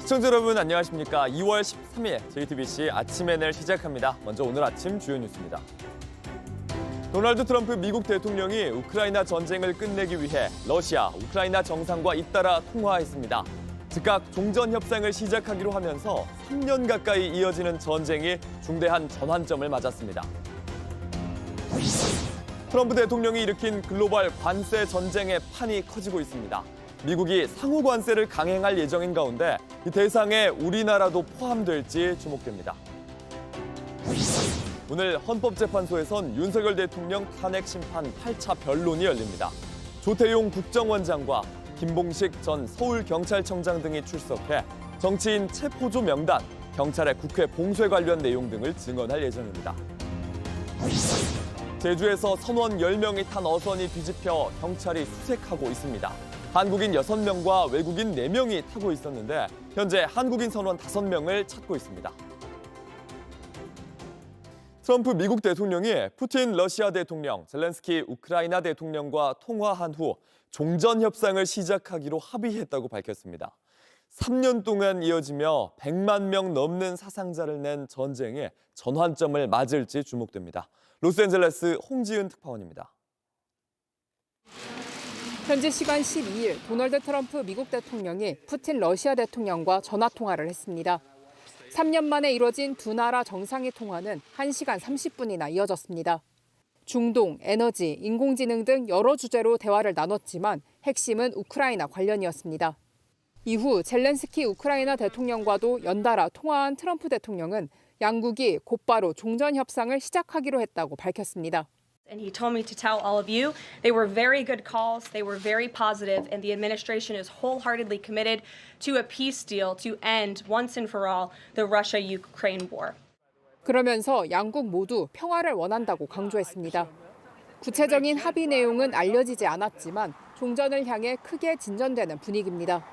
시청자 여러분 안녕하십니까. 2월 13일 JTBC 아침의 날 시작합니다. 먼저 오늘 아침 주요 뉴스입니다. 도널드 트럼프 미국 대통령이 우크라이나 전쟁을 끝내기 위해 러시아, 우크라이나 정상과 잇따라 통화했습니다. 즉각 종전 협상을 시작하기로 하면서 3년 가까이 이어지는 전쟁이 중대한 전환점을 맞았습니다. 트럼프 대통령이 일으킨 글로벌 관세 전쟁의 판이 커지고 있습니다. 미국이 상호 관세를 강행할 예정인 가운데 이 대상에 우리나라도 포함될지 주목됩니다. 오늘 헌법재판소에선 윤석열 대통령 탄핵 심판 8차 변론이 열립니다. 조태용 국정원장과 김봉식 전 서울경찰청장 등이 출석해 정치인 체포조 명단, 경찰의 국회 봉쇄 관련 내용 등을 증언할 예정입니다. 제주에서 선원 10명이 탄 어선이 뒤집혀 경찰이 수색하고 있습니다. 한국인 6명과 외국인 4명이 타고 있었는데 현재 한국인 선원 5명을 찾고 있습니다. 트럼프 미국 대통령이 푸틴 러시아 대통령, 젤렌스키 우크라이나 대통령과 통화한 후 종전 협상을 시작하기로 합의했다고 밝혔습니다. 3년 동안 이어지며 100만 명 넘는 사상자를 낸 전쟁에 전환점을 맞을지 주목됩니다. 로스앤젤레스 홍지은 특파원입니다. 현지 시간 12일 도널드 트럼프 미국 대통령이 푸틴 러시아 대통령과 전화통화를 했습니다. 3년 만에 이뤄진 두 나라 정상의 통화는 1시간 30분이나 이어졌습니다. 중동, 에너지, 인공지능 등 여러 주제로 대화를 나눴지만 핵심은 우크라이나 관련이었습니다. 이후 젤렌스키 우크라이나 대통령과도 연달아 통화한 트럼프 대통령은 양국이 곧바로 종전 협상을 시작하기로 했다고 밝혔습니다. And he told me to tell all of you, they were very good calls, they were very positive, and the administration is wholeheartedly committed to a peace deal to end once and for all the Russia-Ukraine war. 그러면서 양국 모두 평화를 원한다고 강조했습니다. 구체적인 합의 내용은 알려지지 않았지만 종전을 향해 크게 진전되는 분위기입니다.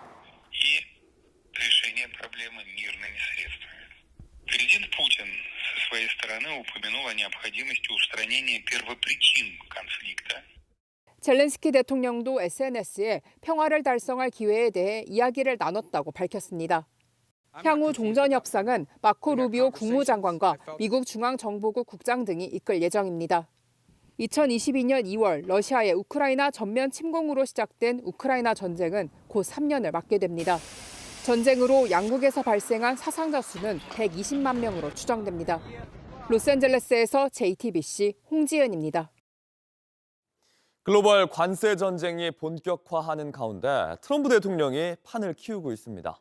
Президент Путин со своей стороны упомянул о необходимости устранения первопричин конфликта. 젤렌스키 대통령도 SNS에 평화를 달성할 기회에 대해 이야기를 나눴다고 밝혔습니다. 향후 종전 협상은 마코 루비오 국무장관과 미국 중앙정보국 국장 등이 이끌 예정입니다. 2022년 2월 러시아의 우크라이나 전면 침공으로 시작된 우크라이나 전쟁은 곧 3년을 맞게 됩니다. 전쟁으로 양국에서 발생한 사상자 수는 120만 명으로 추정됩니다. 로스앤젤레스에서 JTBC 홍지은입니다. 글로벌 관세 전쟁이 본격화하는 가운데 트럼프 대통령이 판을 키우고 있습니다.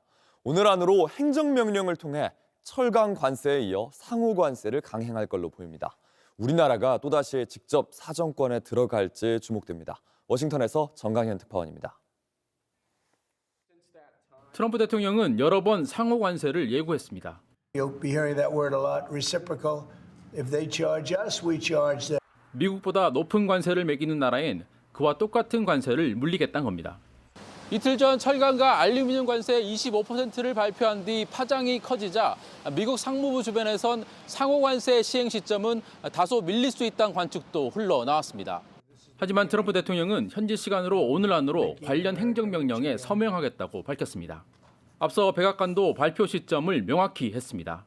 오늘 안으로 행정명령을 통해 철강 관세에 이어 상호 관세를 강행할 걸로 보입니다. 우리나라가 또다시 직접 사정권에 들어갈지 주목됩니다. 워싱턴에서 정강현 특파원입니다. 트럼프 대통령은 여러 번 상호 관세를 예고했습니다. You'll be hearing that word a lot, reciprocal. If they charge us, we charge them. 미국보다 높은 관세를 매기는 나라엔 그와 똑같은 관세를 물리겠다는 겁니다. 이틀 전 철강과 알루미늄 관세 25%를 발표한 뒤 파장이 커지자 미국 상무부 주변에선 상호 관세 시행 시점은 다소 밀릴 수 있다는 관측도 흘러나왔습니다. 하지만 트럼프 대통령은 현지 시간으로 오늘 안으로 관련 행정명령에 서명하겠다고 밝혔습니다. 앞서 백악관도 발표 시점을 명확히 했습니다.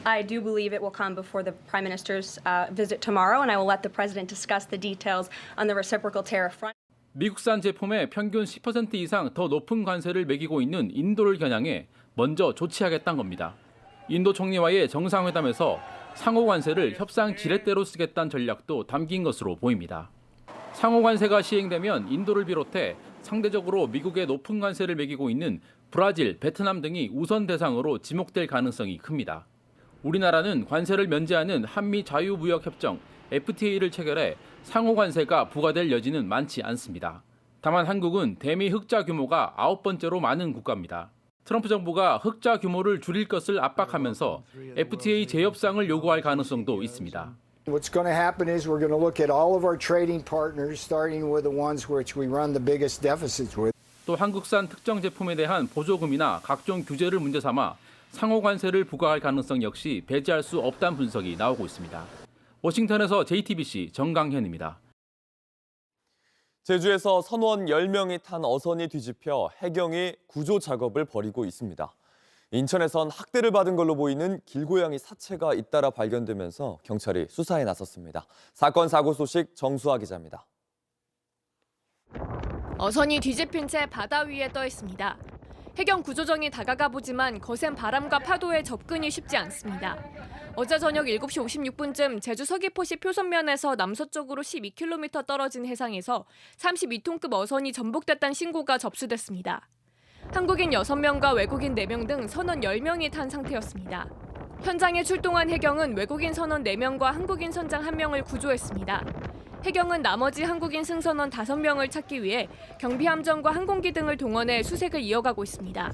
I do believe it will come before the Prime Minister's visit tomorrow, and I will let the President discuss the details on the reciprocal tariff front. 미국산 제품에 평균 10% 이상 더 높은 관세를 매기고 있는 인도를 겨냥해 먼저 조치하겠다는 겁니다. 인도 총리와의 정상회담에서 상호 관세를 협상 지렛대로 쓰겠다는 전략도 담긴 것으로 보입니다. 상호 관세가 시행되면 인도를 비롯해 상대적으로 미국에 높은 관세를 매기고 있는 브라질, 베트남 등이 우선 대상으로 지목될 가능성이 큽니다. 우리나라는 관세를 면제하는 한미 자유무역협정 FTA를 체결해 상호 관세가 부과될 여지는 많지 않습니다. 다만 한국은 대미 흑자 규모가 9번째로 많은 국가입니다. 트럼프 정부가 흑자 규모를 줄일 것을 압박하면서 FTA 재협상을 요구할 가능성도 있습니다. What's going to happen is we're going to look at all of our trading partners, starting with the ones which we run the biggest deficits with. 또 한국산 특정 제품에 대한 보조금이나 각종 규제를 문제 삼아 상호 관세를 부과할 가능성 역시 배제할 수 없다는 분석이 나오고 있습니다. 워싱턴에서 JTBC 정강현입니다. 제주에서 선원 10명이 탄 어선이 뒤집혀 해경이 구조 작업을 벌이고 있습니다. 인천에선 학대를 받은 걸로 보이는 길고양이 사체가 잇따라 발견되면서 경찰이 수사에 나섰습니다. 사건 사고 소식 정수아 기자입니다. 어선이 뒤집힌 채 바다 위에 떠 있습니다. 해경 구조정이 다가가 보지만 거센 바람과 파도에 접근이 쉽지 않습니다. 어제 저녁 7시 56분쯤 제주 서귀포시 표선면에서 남서쪽으로 12km 떨어진 해상에서 32톤급 어선이 전복됐다는 신고가 접수됐습니다. 한국인 6명과 외국인 4명 등 선원 10명이 탄 상태였습니다. 현장에 출동한 해경은 외국인 선원 4명과 한국인 선장 1명을 구조했습니다. 해경은 나머지 한국인 승선원 5명을 찾기 위해 경비함정과 항공기 등을 동원해 수색을 이어가고 있습니다.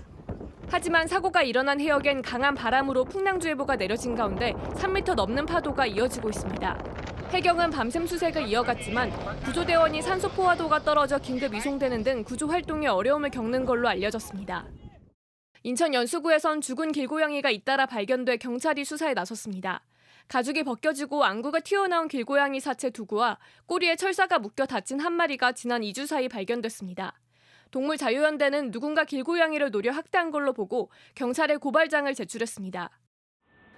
하지만 사고가 일어난 해역엔 강한 바람으로 풍랑주의보가 내려진 가운데 3m 넘는 파도가 이어지고 있습니다. 해경은 밤샘 수색을 이어갔지만 구조대원이 산소 포화도가 떨어져 긴급 이송되는 등 구조 활동에 어려움을 겪는 걸로 알려졌습니다. 인천 연수구에선 죽은 길고양이가 잇따라 발견돼 경찰이 수사에 나섰습니다. 가죽이 벗겨지고 안구가 튀어나온 길고양이 사체 2구와 꼬리에 철사가 묶여 다친 1마리가 지난 2주 사이 발견됐습니다. 동물자유연대는 누군가 길고양이를 노려 학대한 걸로 보고 경찰에 고발장을 제출했습니다.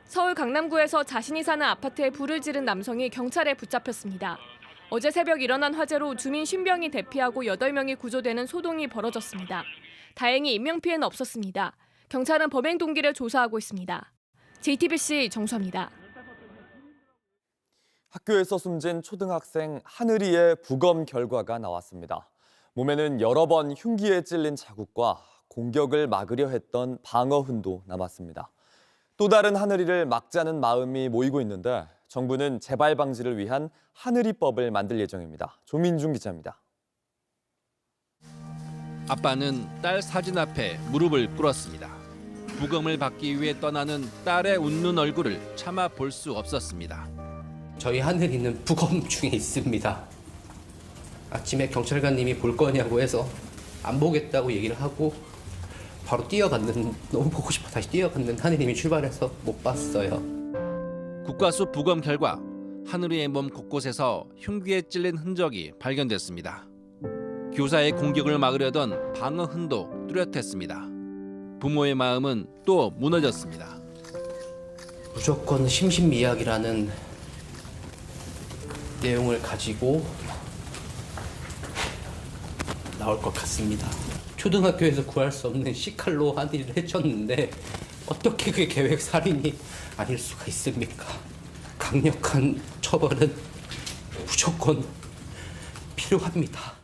서울 강남구에서 자신이 사는 아파트에 불을 지른 남성이 경찰에 붙잡혔습니다. 어제 새벽 일어난 화재로 주민 50명이 대피하고 8명이 구조되는 소동이 벌어졌습니다. 다행히 인명피해는 없었습니다. 경찰은 범행 동기를 조사하고 있습니다. JTBC 정수아입니다. 학교에서 숨진 초등학생 하늘이의 부검 결과가 나왔습니다. 몸에는 여러 번 흉기에 찔린 자국과 공격을 막으려 했던 방어 흔도 남았습니다. 또 다른 하늘이를 막자는 마음이 모이고 있는데 정부는 재발 방지를 위한 하늘이법을 만들 예정입니다. 조민중 기자입니다. 아빠는 딸 사진 앞에 무릎을 꿇었습니다. 부검을 받기 위해 떠나는 딸의 웃는 얼굴을 참아 볼 수 없었습니다. 저희 하늘이는 부검 중에 있습니다. 아침에 경찰관님이 볼 거냐고 해서 안 보겠다고 얘기를 하고 바로 뛰어갔는, 너무 보고 싶어 다시 뛰어갔는 하늘님이 출발해서 못 봤어요. 국과수 부검 결과 하늘이의 몸 곳곳에서 흉기에 찔린 흔적이 발견됐습니다. 교사의 공격을 막으려던 방어 흔도 뚜렷했습니다. 부모의 마음은 또 무너졌습니다. 무조건 심신미약이라는 내용을 가지고 나올 것 같습니다. 초등학교에서 구할 수 없는 시칼로 하늘이를 해쳤는데 어떻게 그게 계획 살인이 아닐 수가 있습니까? 강력한 처벌은 무조건 필요합니다.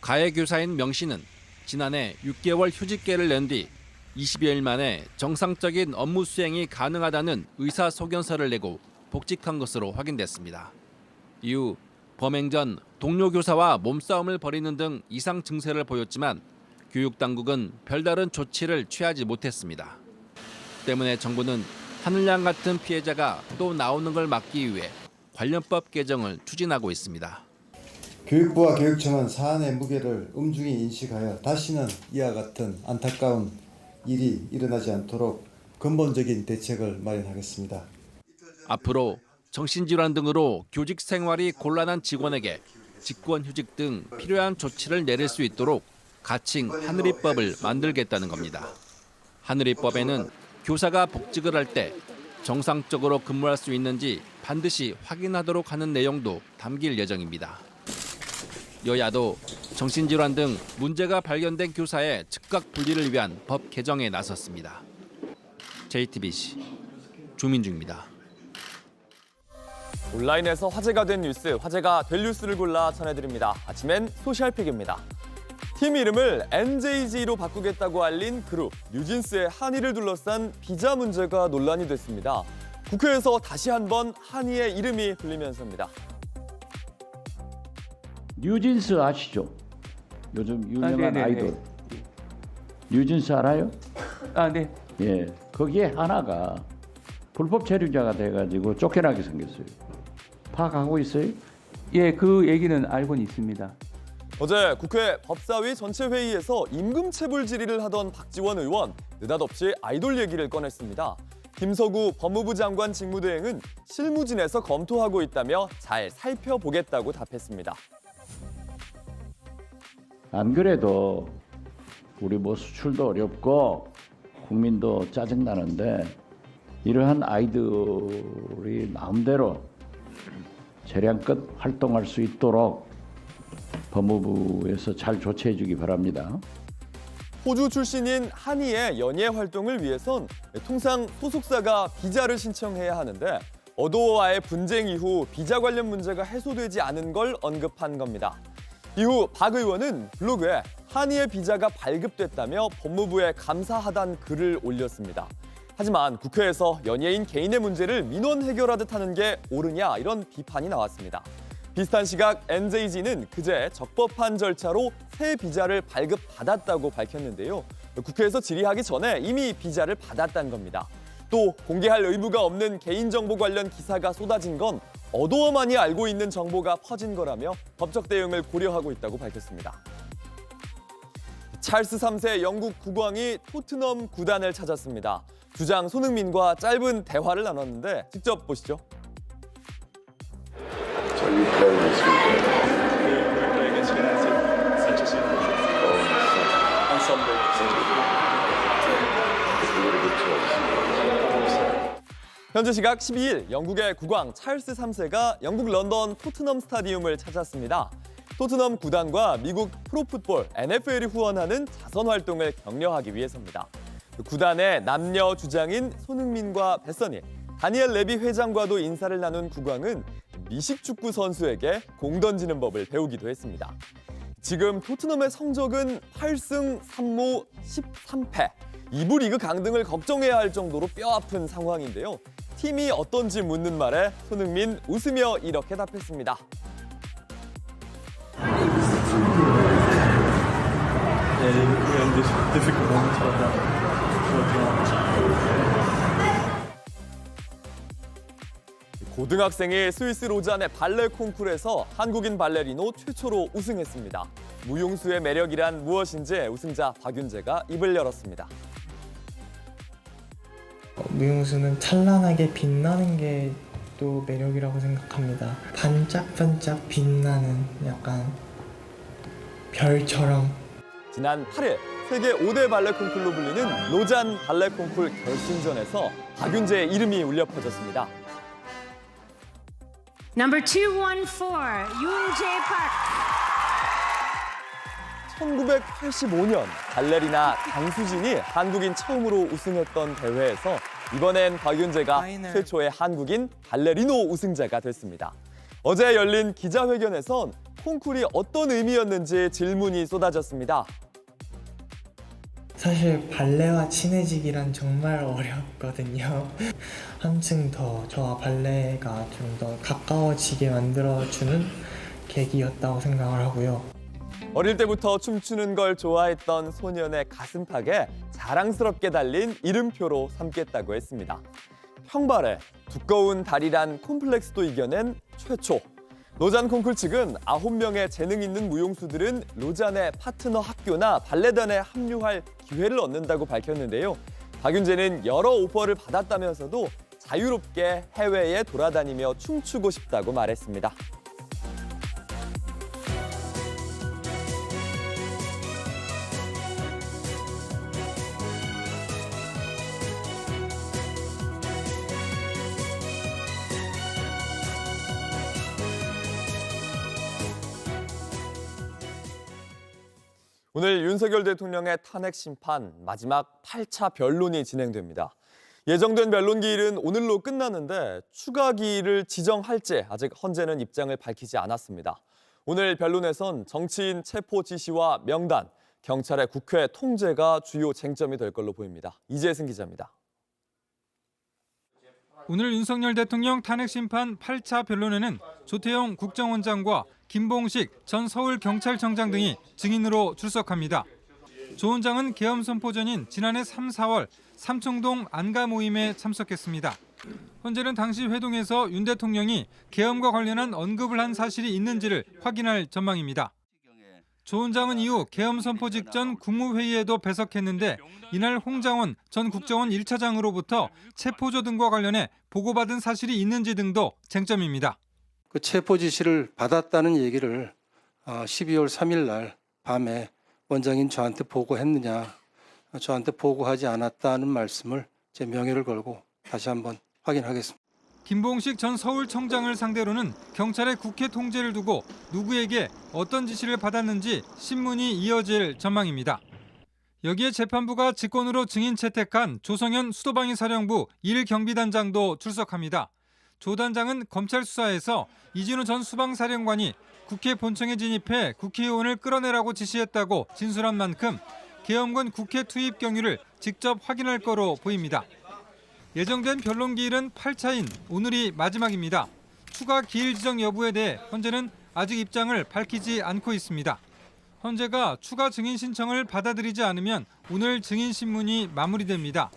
가해 교사인 명 씨는 지난해 6개월 휴직계를 낸 뒤 20여일 만에 정상적인 업무 수행이 가능하다는 의사소견서를 내고 복직한 것으로 확인됐습니다. 이후 범행 전 동료 교사와 몸싸움을 벌이는 등 이상 증세를 보였지만 교육당국은 별다른 조치를 취하지 못했습니다. 때문에 정부는 하늘양 같은 피해자가 또 나오는 걸 막기 위해 관련법 개정을 추진하고 있습니다. 교육부와 교육청은 사안의 무게를 엄중히 인식하여 다시는 이와 같은 안타까운 일이 일어나지 않도록 근본적인 대책을 마련하겠습니다. 앞으로 정신질환 등으로 교직 생활이 곤란한 직원에게 직권휴직 등 필요한 조치를 내릴 수 있도록 가칭 하늘이법을 만들겠다는 겁니다. 하늘이법에는 교사가 복직을 할 때 정상적으로 근무할 수 있는지 반드시 확인하도록 하는 내용도 담길 예정입니다. 여야도 정신질환 등 문제가 발견된 교사의 즉각 분리를 위한 법 개정에 나섰습니다. JTBC 조민중입니다. 온라인에서 화제가 된 뉴스, 화제가 될 뉴스를 골라 전해드립니다. 아침엔 소셜픽입니다. 팀 이름을 NJG로 바꾸겠다고 알린 그룹 뉴진스의 한이를 둘러싼 비자 문제가 논란이 됐습니다. 국회에서 다시 한번 한이의 이름이 불리면서입니다. 뉴진스 아시죠? 요즘 유명한 아이돌. 뉴진스 알아요? 네. 예, 거기에 하나가 불법 체류자가 돼가지고 쫓겨나게 생겼어요. 파악하고 있어요? 예, 그 얘기는 알고는 있습니다. 어제 국회 법사위 전체 회의에서 임금체불 질의를 하던 박지원 의원 느닷없이 아이돌 얘기를 꺼냈습니다. 김서구 법무부 장관 직무대행은 실무진에서 검토하고 있다며 잘 살펴보겠다고 답했습니다. 안 그래도 우리 뭐 수출도 어렵고 국민도 짜증나는데 이러한 아이들이 마음대로 재량껏 활동할 수 있도록 법무부에서 잘 조치해 주기 바랍니다. 호주 출신인 한이의 연예 활동을 위해선 통상 소속사가 비자를 신청해야 하는데 어도어와의 분쟁 이후 비자 관련 문제가 해소되지 않은 걸 언급한 겁니다. 이후 박 의원은 블로그에 한이의 비자가 발급됐다며 법무부에 감사하단 글을 올렸습니다. 하지만 국회에서 연예인 개인의 문제를 민원 해결하듯 하는 게 옳으냐 이런 비판이 나왔습니다. 비슷한 시각 NJG는 그제 적법한 절차로 새 비자를 발급받았다고 밝혔는데요. 국회에서 질의하기 전에 이미 비자를 받았다는 겁니다. 또 공개할 의무가 없는 개인정보 관련 기사가 쏟아진 건 어도어만이 알고 있는 정보가 퍼진 거라며 법적 대응을 고려하고 있다고 밝혔습니다. 찰스 3세 영국 국왕이 토트넘 구단을 찾았습니다. 주장 손흥민과 짧은 대화를 나눴는데 직접 보시죠. 현재 시각 12일 영국의 국왕 찰스 3세가 영국 런던 토트넘 스타디움을 찾았습니다. 토트넘 구단과 미국 프로풋볼 NFL이 후원하는 자선 활동을 격려하기 위해서입니다. 구단의 남녀 주장인 손흥민과 베서니, 다니엘 레비 회장과도 인사를 나눈 국왕은 미식축구 선수에게 공 던지는 법을 배우기도 했습니다. 지금 토트넘의 성적은 8승 3무 13패. 2부 리그 강등을 걱정해야 할 정도로 뼈아픈 상황인데요. 팀이 어떤지 묻는 말에 손흥민 웃으며 이렇게 답했습니다. 고등학생이 스위스 로잔의 발레 콩쿠르에서 한국인 발레리노 최초로 우승했습니다. 무용수의 매력이란 무엇인지 우승자 박윤재가 입을 열었습니다. 무용수는 찬란하게 빛나는 게 또 매력이라고 생각합니다. 반짝반짝 빛나는 약간 별처럼. 지난 8일 세계 5대 발레 콩쿠르로 불리는 로잔 발레 콩쿠르 결승전에서 박윤재의 이름이 울려 퍼졌습니다. Number 214, Yoonjae Park. 1985년 발레리나 강수진이 한국인 처음으로 우승했던 대회에서 이번엔 박윤재가 최초의 한국인 발레리노 우승자가 됐습니다. 어제 열린 기자회견에선 콩쿠르이 어떤 의미였는지 질문이 쏟아졌습니다. 사실 발레와 친해지기란 정말 어렵거든요. 한층 더 저와 발레가 좀 더 가까워지게 만들어주는 계기였다고 생각을 하고요. 어릴 때부터 춤추는 걸 좋아했던 소년의 가슴팍에 자랑스럽게 달린 이름표로 삼겠다고 했습니다. 평발에 두꺼운 다리란 콤플렉스도 이겨낸 최초. 로잔 콩쿠르 측은 9명의 재능 있는 무용수들은 로잔의 파트너 학교나 발레단에 합류할 기회를 얻는다고 밝혔는데요. 박윤재는 여러 오퍼를 받았다면서도 자유롭게 해외에 돌아다니며 춤추고 싶다고 말했습니다. 오늘 윤석열 대통령의 탄핵 심판 마지막 8차 변론이 진행됩니다. 예정된 변론 기일은 오늘로 끝나는데 추가 기일을 지정할지 아직 헌재는 입장을 밝히지 않았습니다. 오늘 변론에선 정치인 체포 지시와 명단, 경찰의 국회 통제가 주요 쟁점이 될 걸로 보입니다. 이재승 기자입니다. 오늘 윤석열 대통령 탄핵 심판 8차 변론에는 조태용 국정원장과 김봉식 전 서울경찰청장 등이 증인으로 출석합니다. 조 원장은 계엄 선포 전인 지난해 3, 4월 삼청동 안가 모임에 참석했습니다. 헌재는 당시 회동에서 윤 대통령이 계엄과 관련한 언급을 한 사실이 있는지를 확인할 전망입니다. 조 원장은 이후 계엄 선포 직전 국무회의에도 배석했는데 이날 홍장원 전 국정원 1차장으로부터 체포조 등과 관련해 보고받은 사실이 있는지 등도 쟁점입니다. 그 체포 지시를 받았다는 얘기를 12월 3일 날 밤에 원장인 저한테 보고했느냐 저한테 보고하지 않았다는 말씀을 제 명예를 걸고 다시 한번 확인하겠습니다. 김봉식 전 서울청장을 상대로는 경찰의 국회 통제를 두고 누구에게 어떤 지시를 받았는지 신문이 이어질 전망입니다. 여기에 재판부가 직권으로 증인 채택한 조성현 수도방위 사령부 1경비단장도 출석합니다. 조 단장은 검찰 수사에서 이진우 전 수방사령관이 국회 본청에 진입해 국회의원을 끌어내라고 지시했다고 진술한 만큼 계엄군 국회 투입 경위를 직접 확인할 거로 보입니다. 예정된 변론 기일은 8차인 오늘이 마지막입니다. 추가 기일 지정 여부에 대해 헌재는 아직 입장을 밝히지 않고 있습니다. 헌재가 추가 증인 신청을 받아들이지 않으면 오늘 증인 신문이 마무리됩니다.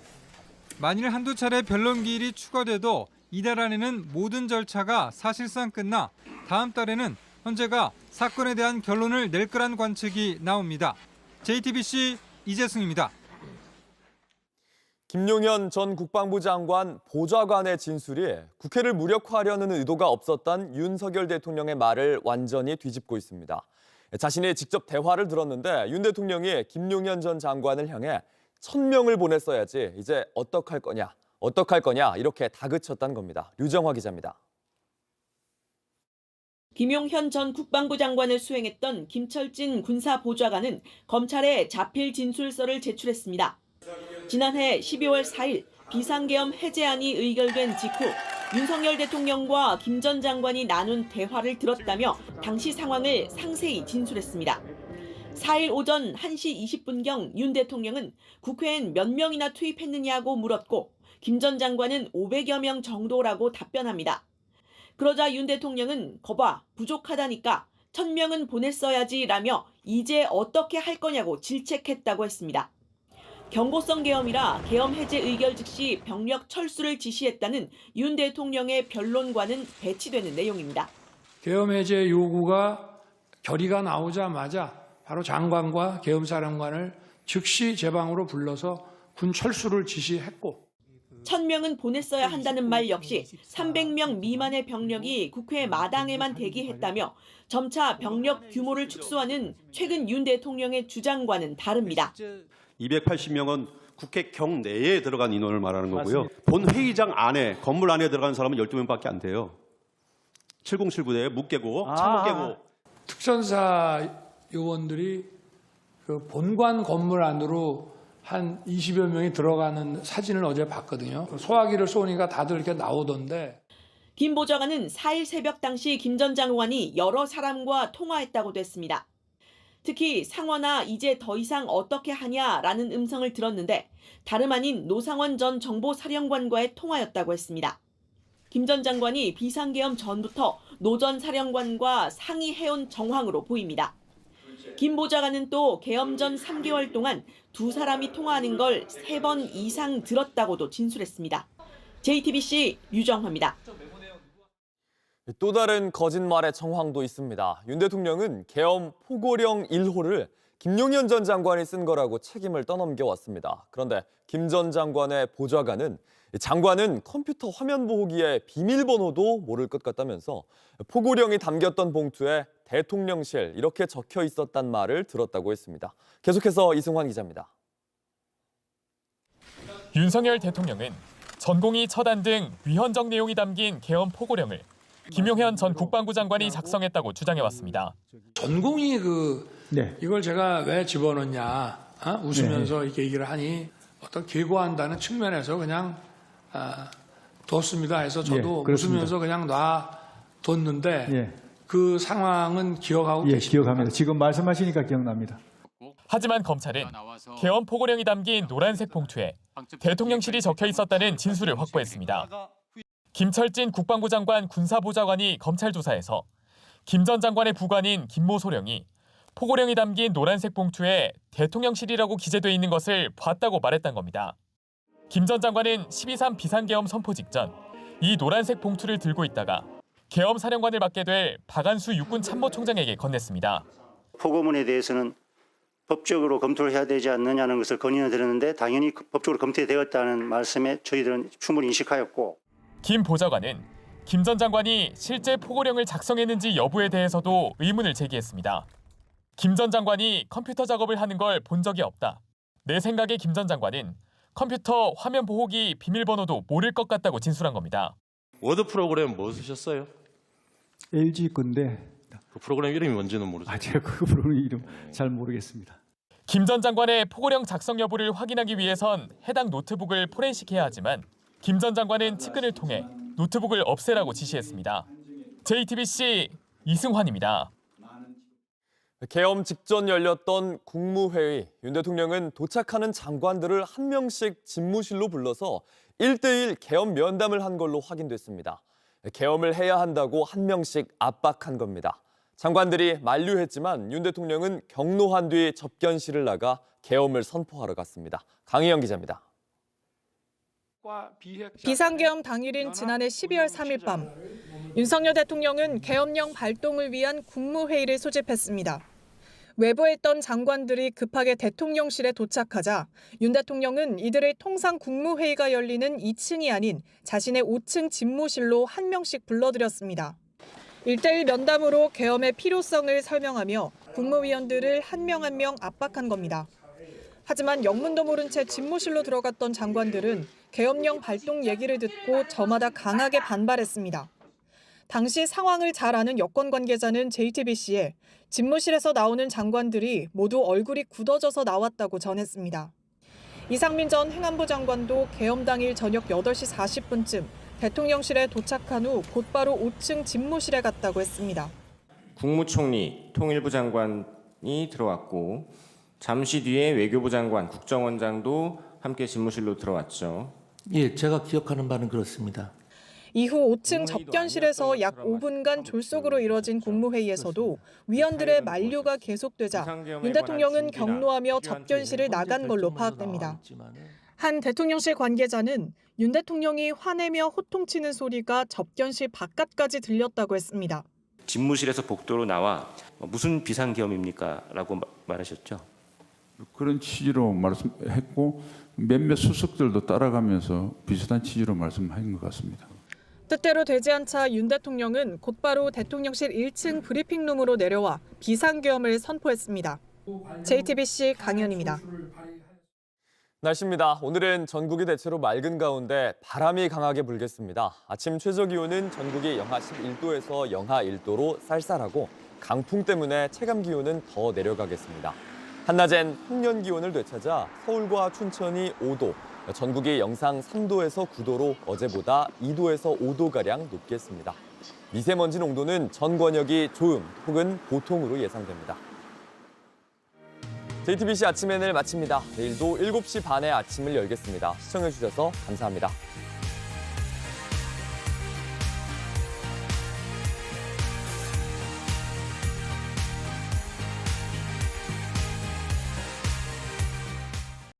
만일 한두 차례 변론 기일이 추가돼도 이달 안에는 모든 절차가 사실상 끝나 다음 달에는 헌재가 사건에 대한 결론을 낼 거란 관측이 나옵니다. JTBC 이재승입니다. 김용현 전 국방부 장관 보좌관의 진술이 국회를 무력화하려는 의도가 없었던 윤석열 대통령의 말을 완전히 뒤집고 있습니다. 자신이 직접 대화를 들었는데 윤 대통령이 김용현 전 장관을 향해 1000명을 보냈어야지 이제 어떡할 거냐 이렇게 다그쳤다는 겁니다. 류정화 기자입니다. 김용현 전 국방부 장관을 수행했던 김철진 군사보좌관은 검찰에 자필 진술서를 제출했습니다. 지난해 12월 4일 비상계엄 해제안이 의결된 직후 윤석열 대통령과 김 전 장관이 나눈 대화를 들었다며 당시 상황을 상세히 진술했습니다. 4일 오전 1시 20분경 윤 대통령은 국회엔 몇 명이나 투입했느냐고 물었고 김 전 장관은 500여 명 정도라고 답변합니다. 그러자 윤 대통령은 거봐 부족하다니까 1000명은 보냈어야지라며 이제 어떻게 할 거냐고 질책했다고 했습니다. 경고성 계엄이라 계엄 해제 의결 즉시 병력 철수를 지시했다는 윤 대통령의 변론과는 배치되는 내용입니다. 계엄 해제 요구가 결의가 나오자마자 바로 장관과 계엄사령관을 즉시 제 방으로 불러서 군 철수를 지시했고 1000명은 보냈어야 한다는 말 역시 300명 미만의 병력이 국회 마당에만 대기했다며 점차 병력 규모를 축소하는 최근 윤 대통령의 주장과는 다릅니다. 280명은 국회 경내에 들어간 인원을 말하는 거고요. 본 회의장 안에, 건물 안에 들어간 사람은 12명밖에 안 돼요. 7079대 묵개고, 차묵개고. 특전사 요원들이 그 본관 건물 안으로 한 20여 명이 들어가는 사진을 어제 봤거든요. 소화기를 쏘니까 다들 이렇게 나오던데. 김 보좌관은 4일 새벽 당시 김 전 장관이 여러 사람과 통화했다고 됐습니다. 특히 상원아 이제 더 이상 어떻게 하냐라는 음성을 들었는데 다름 아닌 노상원 전 정보사령관과의 통화였다고 했습니다. 김 전 장관이 비상계엄 전부터 노 전 사령관과 상의해온 정황으로 보입니다. 김 보좌관은 또 계엄 전 3개월 동안 두 사람이 통화하는 걸 3번 이상 들었다고도 진술했습니다. JTBC 류정화입니다. 또 다른 거짓말의 정황도 있습니다. 윤 대통령은 계엄 포고령 1호를 김용현 전 장관이 쓴 거라고 책임을 떠넘겨왔습니다. 그런데 김 전 장관의 보좌관은 장관은 컴퓨터 화면 보호기의 비밀번호도 모를 것 같다면서 포고령이 담겼던 봉투에 대통령실 이렇게 적혀 있었단 말을 들었다고 했습니다. 계속해서 이승환 기자입니다. 윤석열 대통령은 전공의 처단 등 위헌적 내용이 담긴 계엄 포고령을 김용현 전 국방부 장관이 작성했다고 주장해왔습니다. 전공이 이걸 제가 왜 집어넣냐 웃으면서 이렇게 얘기를 하니 어떤 계고한다는 측면에서 그냥 뒀습니다 해서 저도 웃으면서 그냥 놔뒀는데 그 상황은 기억하고 계십니까? 기억합니다. 지금 말씀하시니까 기억납니다. 하지만 검찰은 계엄 포고령이 담긴 노란색 봉투에 대통령실이 적혀 있었다는 진술을 확보했습니다. 김철진 국방부 장관 군사보좌관이 검찰 조사에서 김 전 장관의 부관인 김모 소령이 포고령이 담긴 노란색 봉투에 대통령실이라고 기재돼 있는 것을 봤다고 말했던 겁니다. 김 전 장관은 12.3 비상계엄 선포 직전 이 노란색 봉투를 들고 있다가 계엄 사령관을 맡게 될 박안수 육군 참모총장에게 건넸습니다. 포고문에 대해서는 법적으로 검토를 해야 되지 않느냐는 것을 건의를 드렸는데 당연히 법적으로 검토되었다는 말씀에 저희들은 충분히 인식하였고 김 보좌관은 김 전 장관이 실제 포고령을 작성했는지 여부에 대해서도 의문을 제기했습니다. 김 전 장관이 컴퓨터 작업을 하는 걸 본 적이 없다. 내 생각에 김 전 장관은 컴퓨터 화면 보호기 비밀번호도 모를 것 같다고 진술한 겁니다. 워드 프로그램 뭐 쓰셨어요? LG 건데 그 프로그램 이름이 뭔지는 모르죠. 제가 그 프로그램 이름 잘 모르겠습니다. 김 전 장관의 포고령 작성 여부를 확인하기 위해선 해당 노트북을 포렌식해야 하지만 김 전 장관은 측근을 통해 노트북을 없애라고 지시했습니다. JTBC 이승환입니다. 개엄 직전 열렸던 국무회의. 윤 대통령은 도착하는 장관들을 한 명씩 집무실로 불러서 1대1 개엄 면담을 한 걸로 확인됐습니다. 개엄을 해야 한다고 한 명씩 압박한 겁니다. 장관들이 만류했지만 윤 대통령은 격노한 뒤 접견실을 나가 개엄을 선포하러 갔습니다. 강희영 기자입니다. 비상계엄 당일인 지난해 12월 3일 밤 윤석열 대통령은 계엄령 발동을 위한 국무회의를 소집했습니다. 외부에 있던 장관들이 급하게 대통령실에 도착하자 윤 대통령은 이들을 통상 국무회의가 열리는 2층이 아닌 자신의 5층 집무실로 한 명씩 불러들였습니다. 1대1 면담으로 계엄의 필요성을 설명하며 국무위원들을 한 명 한 명 압박한 겁니다. 하지만 영문도 모른 채 집무실로 들어갔던 장관들은 계엄령 발동 얘기를 듣고 저마다 강하게 반발했습니다. 당시 상황을 잘 아는 여권 관계자는 JTBC에 집무실에서 나오는 장관들이 모두 얼굴이 굳어져서 나왔다고 전했습니다. 이상민 전 행안부 장관도 계엄 당일 저녁 8시 40분쯤 대통령실에 도착한 후 곧바로 5층 집무실에 갔다고 했습니다. 국무총리, 통일부 장관이 들어왔고 잠시 뒤에 외교부 장관, 국정원장도 함께 집무실로 들어왔죠. 예, 제가 기억하는 바는 그렇습니다. 이후 5층 접견실에서 약 5분간 졸속으로 이뤄진 국무회의에서도 위원들의 만류가 계속되자 윤 대통령은 격노하며 접견실을 나간 걸로 파악됩니다. 한 대통령실 관계자는 윤 대통령이 화내며 호통치는 소리가 접견실 바깥까지 들렸다고 했습니다. 집무실에서 복도로 나와 무슨 비상계엄입니까? 라고 말하셨죠. 그런 취지로 말씀했고 몇몇 수석들도 따라가면서 비슷한 취지로 말씀한 것 같습니다. 뜻대로 되지 않자 윤 대통령은 곧바로 대통령실 1층 브리핑룸으로 내려와 비상계엄을 선포했습니다. JTBC 강현입니다. 날씨입니다. 오늘은 전국이 대체로 맑은 가운데 바람이 강하게 불겠습니다. 아침 최저 기온은 전국이 영하 11도에서 영하 1도로 쌀쌀하고 강풍 때문에 체감 기온은 더 내려가겠습니다. 한낮엔 평년 기온을 되찾아 서울과 춘천이 5도, 전국이 영상 3도에서 9도로 어제보다 2도에서 5도가량 높겠습니다. 미세먼지 농도는 전 권역이 좋음 혹은 보통으로 예상됩니다. JTBC 아침 N을 마칩니다. 내일도 7시 반에 아침을 열겠습니다. 시청해주셔서 감사합니다.